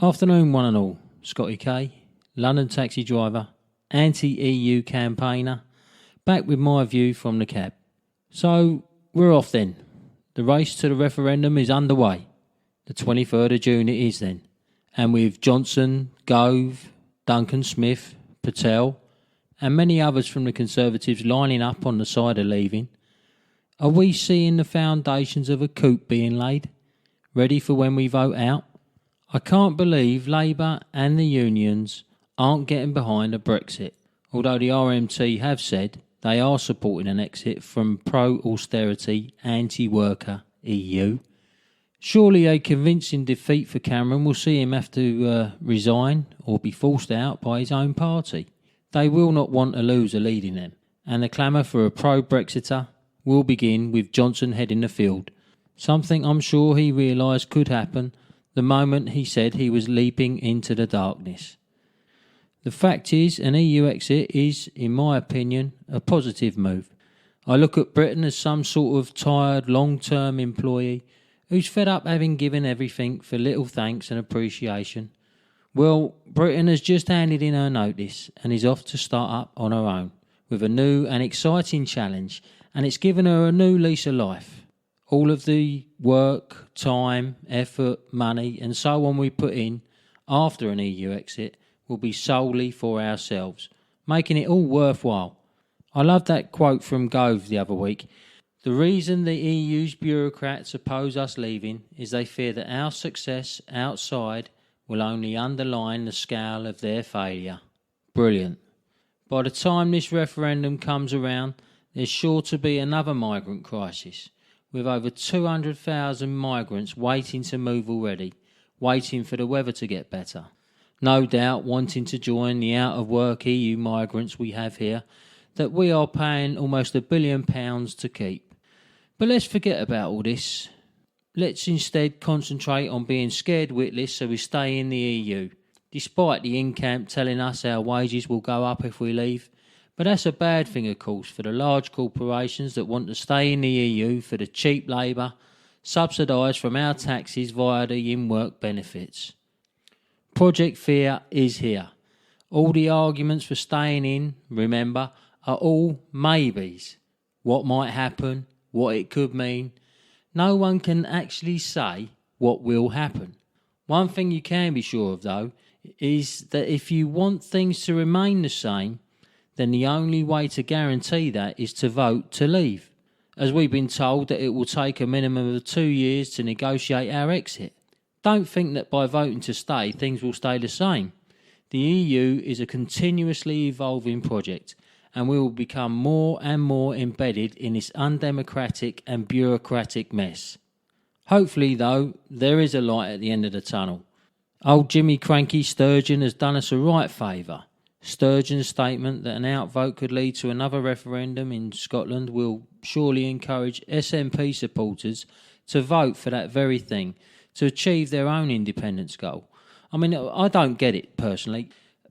Afternoon one and all, Scotty K, London taxi driver, anti-EU campaigner, back with my view from the cab. So, we're off then. The race to the referendum is underway. The 23rd of June it is then. And with Johnson, Gove, Duncan Smith, Patel and many others from the Conservatives lining up on the side of leaving, are we seeing the foundations of a coup being laid, ready for when we vote out? I can't believe Labour and the unions aren't getting behind a Brexit, although the RMT have said they are supporting an exit from pro-austerity, anti-worker EU. Surely a convincing defeat for Cameron will see him have to resign or be forced out by his own party. They will not want a loser leading them, and the clamour for a pro-Brexiter will begin with Johnson heading the field, something I'm sure he realised could happen the moment he said he was leaping into the darkness. The fact is, an EU exit is, in my opinion, a positive move. I look at Britain as some sort of tired, long-term employee who's fed up having given everything for little thanks and appreciation. Well, Britain has just handed in her notice and is off to start up on her own with a new and exciting challenge, and it's given her a new lease of life. All of the work, time, effort, money and so on we put in after an EU exit will be solely for ourselves, making it all worthwhile. I love that quote from Gove the other week. The reason the EU's bureaucrats oppose us leaving is they fear that our success outside will only underline the scale of their failure. Brilliant. By the time this referendum comes around, there's sure to be another migrant crisis, with over 200,000 migrants waiting to move already, waiting for the weather to get better. No doubt wanting to join the out-of-work EU migrants we have here, that we are paying almost £1 billion to keep. But let's forget about all this. Let's instead concentrate on being scared witless so we stay in the EU, despite the in-camp telling us our wages will go up if we leave. But that's a bad thing, of course, for the large corporations that want to stay in the EU for the cheap labour, subsidised from our taxes via the in-work benefits. Project Fear is here. All the arguments for staying in, remember, are all maybes. What might happen, what it could mean. No one can actually say what will happen. One thing you can be sure of, though, is that if you want things to remain the same, then the only way to guarantee that is to vote to leave, as we've been told that it will take a minimum of 2 years to negotiate our exit. Don't think that by voting to stay, things will stay the same. The EU is a continuously evolving project, and we will become more and more embedded in this undemocratic and bureaucratic mess. Hopefully, though, there is a light at the end of the tunnel. Old Jimmy Cranky Sturgeon has done us a right favour. Sturgeon's statement that an outvote could lead to another referendum in Scotland will surely encourage SNP supporters to vote for that very thing, to achieve their own independence goal. I mean, I don't get it personally.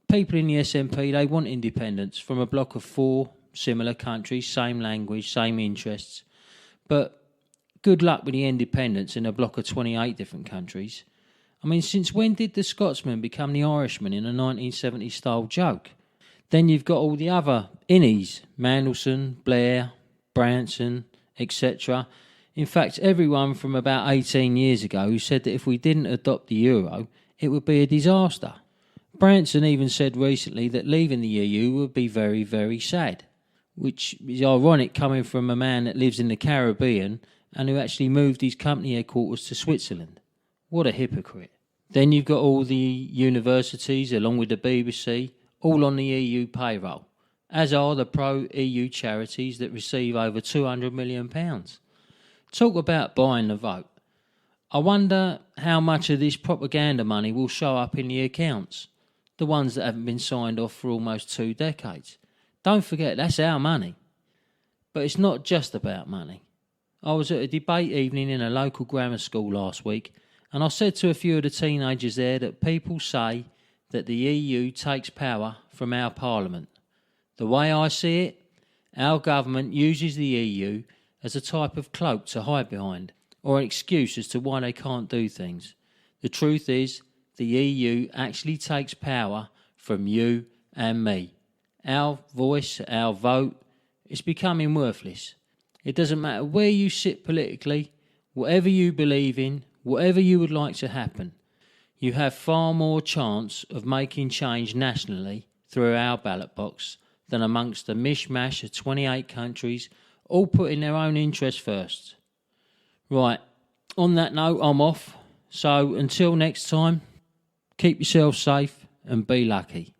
People in the SNP, they want independence from a block of 4 similar countries, same language, same interests. But good luck with the independence in a block of 28 different countries. I mean, since when did the Scotsman become the Irishman in a 1970s style joke? Then you've got all the other innies, Mandelson, Blair, Branson, etc. In fact, everyone from about 18 years ago who said that if we didn't adopt the euro, it would be a disaster. Branson even said recently that leaving the EU would be very, very sad, which is ironic coming from a man that lives in the Caribbean and who actually moved his company headquarters to Switzerland. What a hypocrite. Then you've got all the universities, along with the BBC, all on the EU payroll, as are the pro-EU charities that receive over £200 million. Talk about buying the vote. I wonder how much of this propaganda money will show up in the accounts, the ones that haven't been signed off for almost 2 decades. Don't forget, that's our money. But it's not just about money. I was at a debate evening in a local grammar school last week, and I said to a few of the teenagers there that people say that the EU takes power from our parliament. The way I see it, our government uses the EU as a type of cloak to hide behind, or an excuse as to why they can't do things. The truth is, the EU actually takes power from you and me. Our voice, our vote, is becoming worthless. It doesn't matter where you sit politically, whatever you believe in, whatever you would like to happen. You have far more chance of making change nationally through our ballot box than amongst the mishmash of 28 countries, all putting their own interests first. Right, on that note, I'm off. So until next time, keep yourself safe and be lucky.